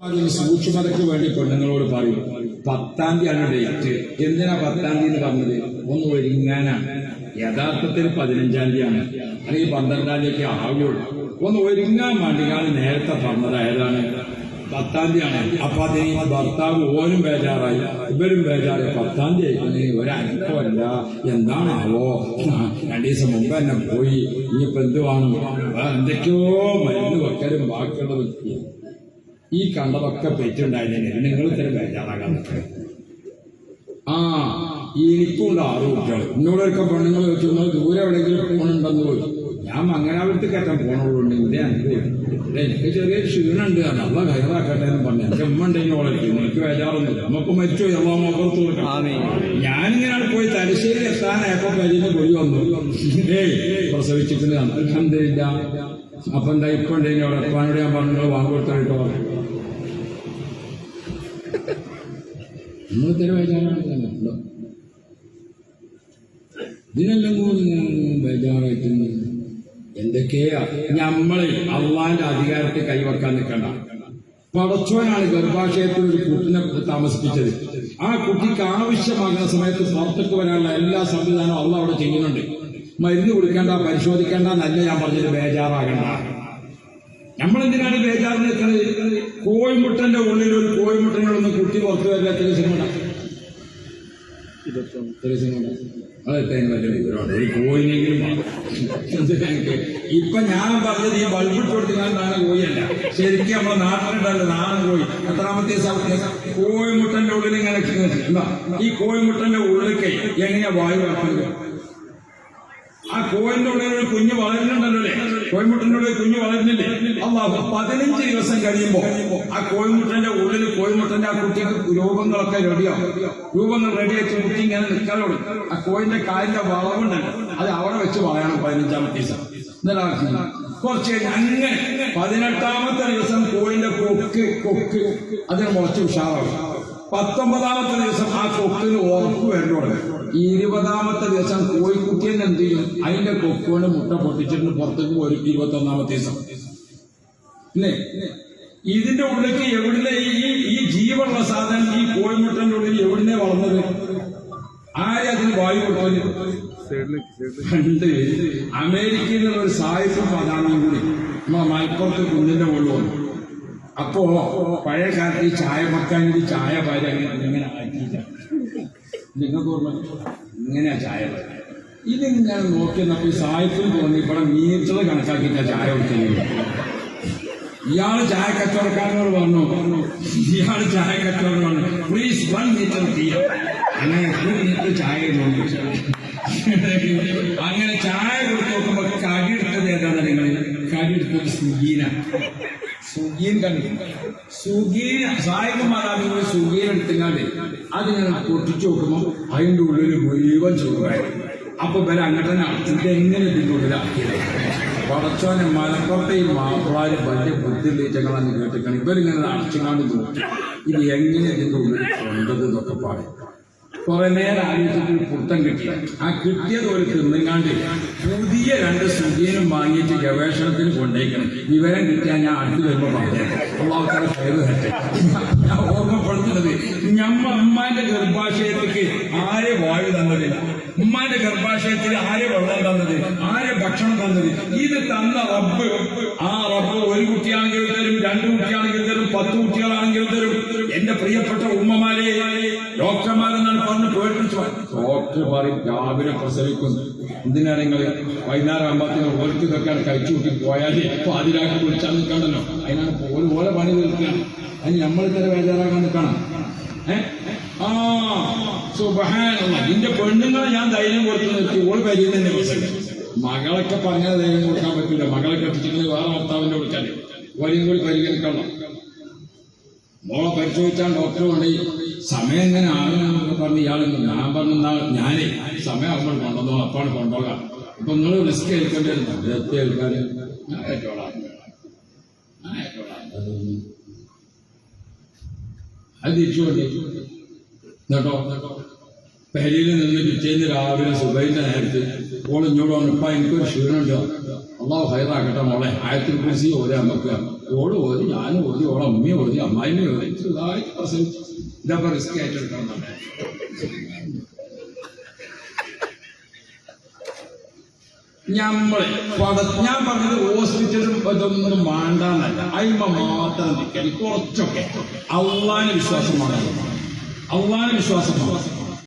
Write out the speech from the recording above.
അതിന് സൂക്ഷ്മതയ്ക്ക് വേണ്ടി പെണ്ണുങ്ങളോട് പറയും 10-ാം തീയതിയാണ് ഡേറ്റ്. എന്തിനാ 10-ാം തീയതി പറഞ്ഞത്? ഒന്ന് ഒരുങ്ങാനാണ്. യഥാർത്ഥത്തിൽ 15-ാം തീയതിയാണ്, അല്ലെങ്കിൽ 12-ാം തീയതിക്ക് ആവുകയുള്ളൂ. ഒന്ന് ഒരുങ്ങാൻ വേണ്ടിയാണ് നേരത്തെ പറഞ്ഞത്. ഏതാണ്? 10-ാം തീയതിയാണ്. അപ്പൊ അതിന് ഭർത്താവ് ഓരും ബേജാറായി, ഇവരും ബേജാറായി. 10-ാം തീയതി ഒരനുഭവമല്ല, എന്താണാവോ, 2 ദിവസം മുമ്പ് തന്നെ പോയി, ഇനിയിപ്പോ എന്ത് വേണം, എന്തൊക്കെയോ മരുന്ന് വെക്കലും ബാക്കിയുള്ളത്. ഈ കണ്ടതൊക്കെ പെറ്റുണ്ടായിരുന്നില്ല. നിങ്ങൾ ഇത്ര ബേജാറാകാൻ നിൽക്കുക. എനിക്കുണ്ട് 6 കുട്ടികൾ. എന്നോടൊക്കെ പെണ്ണുങ്ങൾ വെച്ചു, ദൂരെ എവിടെയെങ്കിലും ഫോണുണ്ടെന്ന് പോയി. ഞാൻ മംഗലാപുരത്ത് കയറ്റാൻ പോണുള്ളൂ. ഇതേ എനിക്ക് ചെറിയ ക്ഷീണുണ്ട്, നല്ല കയറാക്കട്ടെ എന്ന് പറഞ്ഞു. എന്റെ അമ്മ ഉണ്ടെങ്കിൽ വളർത്തുന്നു, എനിക്ക് ബേജാറൊന്നുമില്ല. നമുക്ക് മരിച്ചു എല്ലാം മുഖത്ത് കൊടുക്കാം. ഞാനിങ്ങനെ പോയി തലശ്ശേരി എത്താനായപ്പോ കരിന്ന് പോയി വന്നു. പ്രസവിച്ചിട്ട് അൽഹംദുലില്ല. അപ്പൊ എന്താ ഇപ്പൊ ഉണ്ടെങ്കിൽ അവിടെ എപ്പാനോട് ഞാൻ പറഞ്ഞു വാങ്ങിക്കൊടുത്തിട്ടോ. നമ്മൾ ഇത്തരം ബേജാറാണല്ലോ. ഇതിനെല്ലാം കൂടി ബേജാറായിട്ട് എന്തൊക്കെയാ. നമ്മള് അള്ളാന്റെ അധികാരത്തെ കൈവെക്കാൻ നിൽക്കണ്ട. പടച്ചോനാണ് ഗർഭാശയത്തിൽ ഒരു കുട്ടിനെ താമസിപ്പിച്ചത്. ആ കുട്ടിക്ക് ആവശ്യമാകുന്ന സമയത്ത് പുറത്തേക്ക് വരാനുള്ള എല്ലാ സംവിധാനവും അള്ളാഹ് അവിടെ ചെയ്യുന്നുണ്ട്. മരുന്ന് കൊടുക്കേണ്ട, പരിശോധിക്കേണ്ട എന്നല്ല ഞാൻ പറഞ്ഞത്. ബേജാറാകണ്ട. നമ്മളെന്തിനാണ് ബേജാറ് നിൽക്കുന്നത്? കോഴിമുട്ടന്റെ ഉള്ളിൽ ഒരു കോഴിമുട്ടനോടൊന്ന് കുട്ടി പുറത്തു വരില്ല. ഒരു കോഴിനെങ്കിലും ഇപ്പൊ ഞാൻ പറഞ്ഞത് ഈ ബൾബിട്ട് കൊടുത്തിനാണ് കോഴിയല്ല. ശരിക്കും നമ്മളെ നാട്ടിലുണ്ടല്ലോ നാടൻ കോഴി. എത്രാമത്തെ കോഴിമുട്ടന്റെ ഉള്ളിൽ ഇങ്ങനെ ഈ കോഴിമുട്ടന്റെ ഉള്ളിലേക്ക് എങ്ങനെയാ വായു കടക്കുന്നത്? ആ കോഴിന്റെ ഉള്ളിൽ ഒരു കുഞ്ഞ് വളരുന്നുണ്ടല്ലോ അല്ലേ? കോഴിമുട്ടന്റെ ഉള്ളിൽ കുഞ്ഞ് വളരുന്നില്ലേ? അല്ലാഹു 15 ദിവസം കഴിയുമ്പോ ആ കോഴിമുട്ടന്റെ ഉള്ളിൽ കോഴിമുട്ടന്റെ ആ കുട്ടിക്ക് രൂപങ്ങളൊക്കെ റെഡിയാവും. രൂപങ്ങൾ റെഡിയാക്കി കുട്ടി ഇങ്ങനെ നിൽക്കാനോട് ആ കോഴിന്റെ കാലിന്റെ വളവുണ്ടല്ലോ, അത് അവിടെ വെച്ച് വളയണം 15-ാമത്തെ ദിവസം. കുറച്ച് കഴിഞ്ഞ് അങ്ങനെ 18-ാമത്തെ ദിവസം കോഴിന്റെ കൊക്ക് അതിന് മുളച്ച് ഉഷാറാവും. 19-ാമത്തെ ദിവസം ആ കൊക്കിന് ഉറപ്പ് വരണ്ടോടെ. 20-ാമത്തെ ദിവസം കോഴിക്കുട്ടിയെന്ന് എന്ത് ചെയ്യും? അതിന്റെ കൊക്കുകൊണ്ട് മുട്ട പൊട്ടിച്ചിട്ട് പുറത്തേക്ക് പോരും. 21-ാമത്തെ ദിവസം അല്ലേ? ഇതിന്റെ ഉള്ളിലേക്ക് എവിടുന്ന ഈ ജീവുള്ള സാധനം ഈ കോഴിമുട്ടന്റെ ഉള്ളിൽ എവിടുന്നേ വളർന്നത്? ആരെ അതിന് വായു കൊടുത്തത്? പണ്ട് അമേരിക്കയിൽ നിന്നുള്ള ഒരു സായിപ്പും പ്രധാനവും കൂടി മലപ്പുറത്ത് കുന്നിന്റെ മുകളിൽ വന്നു. അപ്പോ പഴയ കാലത്ത് ഈ ചായ വെക്കാൻ വേണ്ടി ചായ പാര ഇങ്ങനെ ആക്കിയില്ല. നിങ്ങൾക്ക് ഓർമ്മ ഇങ്ങനെയാ ചായ പാര. ഇതിങ്ങനെ നോക്കിയെന്നപ്പോ ഈ സായിപ്പും തോന്നി ഇവിടെ മീറ്റർ കണക്കാക്കിയിട്ടാ ചായ കുടിക്കുന്നത്. ഇയാള് ചായ കച്ചവടക്കാരനോട് പറഞ്ഞു, ഇയാള് ചായ കച്ചവടം പറഞ്ഞു, പ്ലീസ് 1 മീറ്റർ തീയ. അങ്ങനെ 2 മീറ്റർ ചായ അങ്ങനെ ചായ കൊടുത്ത് നോക്കുമ്പോ കടിയെടുത്തത് ഏതാണ്? നിങ്ങൾ കടിയെടുത്തത് സുഗീന. സുഗീൻ കണ്ടിട്ടുണ്ട്. സുഗീൻ സായികമാരാണെങ്കിൽ സുഗീൻ എടുത്തങ്ങാണ്ട് അതിങ്ങനെ പൊട്ടിച്ചു നോക്കുമ്പോ അതിന്റെ ഉള്ളിൽ മുഴുവൻ ചോറായിരുന്നു. അപ്പൊ ഇവരെ അങ്ങനെ അടച്ചിട്ട് എങ്ങനെ ഇതിന്റെ ഉള്ളിലാക്കിയത്? പടച്ചോനെ മലപ്പുറത്തെ ഈ മാപ്പിളാര് വലിയ ബുദ്ധിയിലേറ്റങ്ങളാന്ന് കേട്ടിക്കണം. ഇവരിങ്ങനെ അടച്ചുകാണ്ട് നോക്കി ഇത് എങ്ങനെ ഇതിന്റെ ഉള്ളിൽ കൊണ്ടത് എന്നൊക്കെ പറയും. കുറെ നേരം ആലോചിച്ചിട്ട് പുത്തം കിട്ടി. ആ കിട്ടിയത് ഒരു തിന്നുങ്ങാണ്ട് പുതിയ 2 സുഗീനും വാങ്ങിയിട്ട് ഗവേഷണത്തിന് കൊണ്ടേക്കണം. വിവരം കിട്ടിയാൽ ഞാൻ അടുത്ത് വരുമ്പോ പറഞ്ഞേക്കാം. അള്ളാഹുത്താല പേര് തട്ടെ. ഞാൻ ഓർമ്മപ്പെടുത്തുന്നത്, അമ്മാന്റെ ഗർഭാശയത്തേക്ക് ആരെ വായു തന്നത്? ഉമ്മാന്റെ ഗർഭാശയത്തിൽ ആരെ വെള്ളം തന്നത്? ആരെ ഭക്ഷണം തന്നത്? ഇത് തന്ന റബ്ബ്. ആ റബ്ബ് 1 കുട്ടിയാണെങ്കിലും തരും, 2 കുട്ടിയാണെങ്കിലും തരും, 10 കുട്ടികളാണെങ്കിലും തരും. എന്റെ പ്രിയപ്പെട്ട ഉമ്മമാരെ, ഡോക്ടർമാരെന്നാണ് പറഞ്ഞു പേടിച്ചു. ഡോക്ടർ പറയും രാവിലെ പ്രസവിക്കുന്നു. എന്തിനാണ് നിങ്ങൾ വൈകുന്നേരം ആകുമ്പോഴത്തേനും ഓർക്ക് ഇതൊക്കെയാണ് കഴിച്ചു കൂട്ടി പോയാൽ ഇപ്പൊ അതിലാക്കി വിളിച്ചാൽ നിൽക്കണ്ടല്ലോ. അതിനാണ് ഓരോ പണി തീർക്കുകയാണ്. അതിന് നമ്മൾ ഇത്ര ബേജാറാക്കാൻ നിൽക്കണം. സുബ്ഹാനല്ലാഹ്. ഇതിന്റെ പെണ്ണുങ്ങളെ ഞാൻ ധൈര്യം കൊടുത്ത് നിർത്തി. ഓള് പരിയിൽ തന്നെ പ്രസവിച്ചു. മകളൊക്കെ പറഞ്ഞാൽ ധൈര്യം കൊടുക്കാൻ പറ്റില്ല. മകളെ കെട്ടിച്ചിട്ട് വേറെ ഭർത്താവിന്റെ കൊടുക്കാൻ വരിയും കൂടി പരിഗണിക്കണം. മോളെ പരിശോധിച്ചാൽ ഡോക്ടർ കൊണ്ട് സമയം എങ്ങനെ ആണെന്നൊക്കെ പറഞ്ഞ് ഇയാളെന്ന് ഞാൻ പറഞ്ഞാ ഞാനേ സമയം ആകുമ്പോൾ കൊണ്ടുവന്നോ അപ്പാണ് കൊണ്ടുപോകാം. ഇപ്പൊ നിങ്ങൾ റിസ്ക് ഏൽക്കേണ്ടി വരുന്നു. എത്തി ഏൽക്കാൻ ഞാൻ ഏറ്റോളാം അത് തിരിച്ചു കൊണ്ടേ കേട്ടോ. പെരയിൽ നിന്ന് പിറ്റേന്ന് രാവിലെ സുബൈന്റെ നേരത്ത് ഓൾ ഇങ്ങോട്ട് വന്നു, ഇപ്പൊ എനിക്കൊരു ക്ഷീണമുണ്ടോ, അള്ളാഹു ഹൈറാക്കട്ടെ മോളെ, ആയത്തിൽ കുറിച്ച് ഓരോ നമുക്ക് ഓള് ഓതി, ഞാനും ഓതി, ഓളെ അമ്മയും ഓതി, അമ്മായിമ്മയും ഓതി, ചെറുതായിട്ട് പ്രസവിച്ചു. ഇതപ്പോ റിസ്ക് ആയിട്ട് എടുക്കണം. ഞമ്മള് ഞാൻ പറഞ്ഞത് ഹോസ്പിറ്റലും ഇതൊന്നും വേണ്ടാന്നല്ല, അയിമ മാത്രം നിൽക്കാൻ കുറച്ചൊക്കെ അള്ളാന് വിശ്വാസമാണ്. അള്ളാന് വിശ്വാസമാണ്.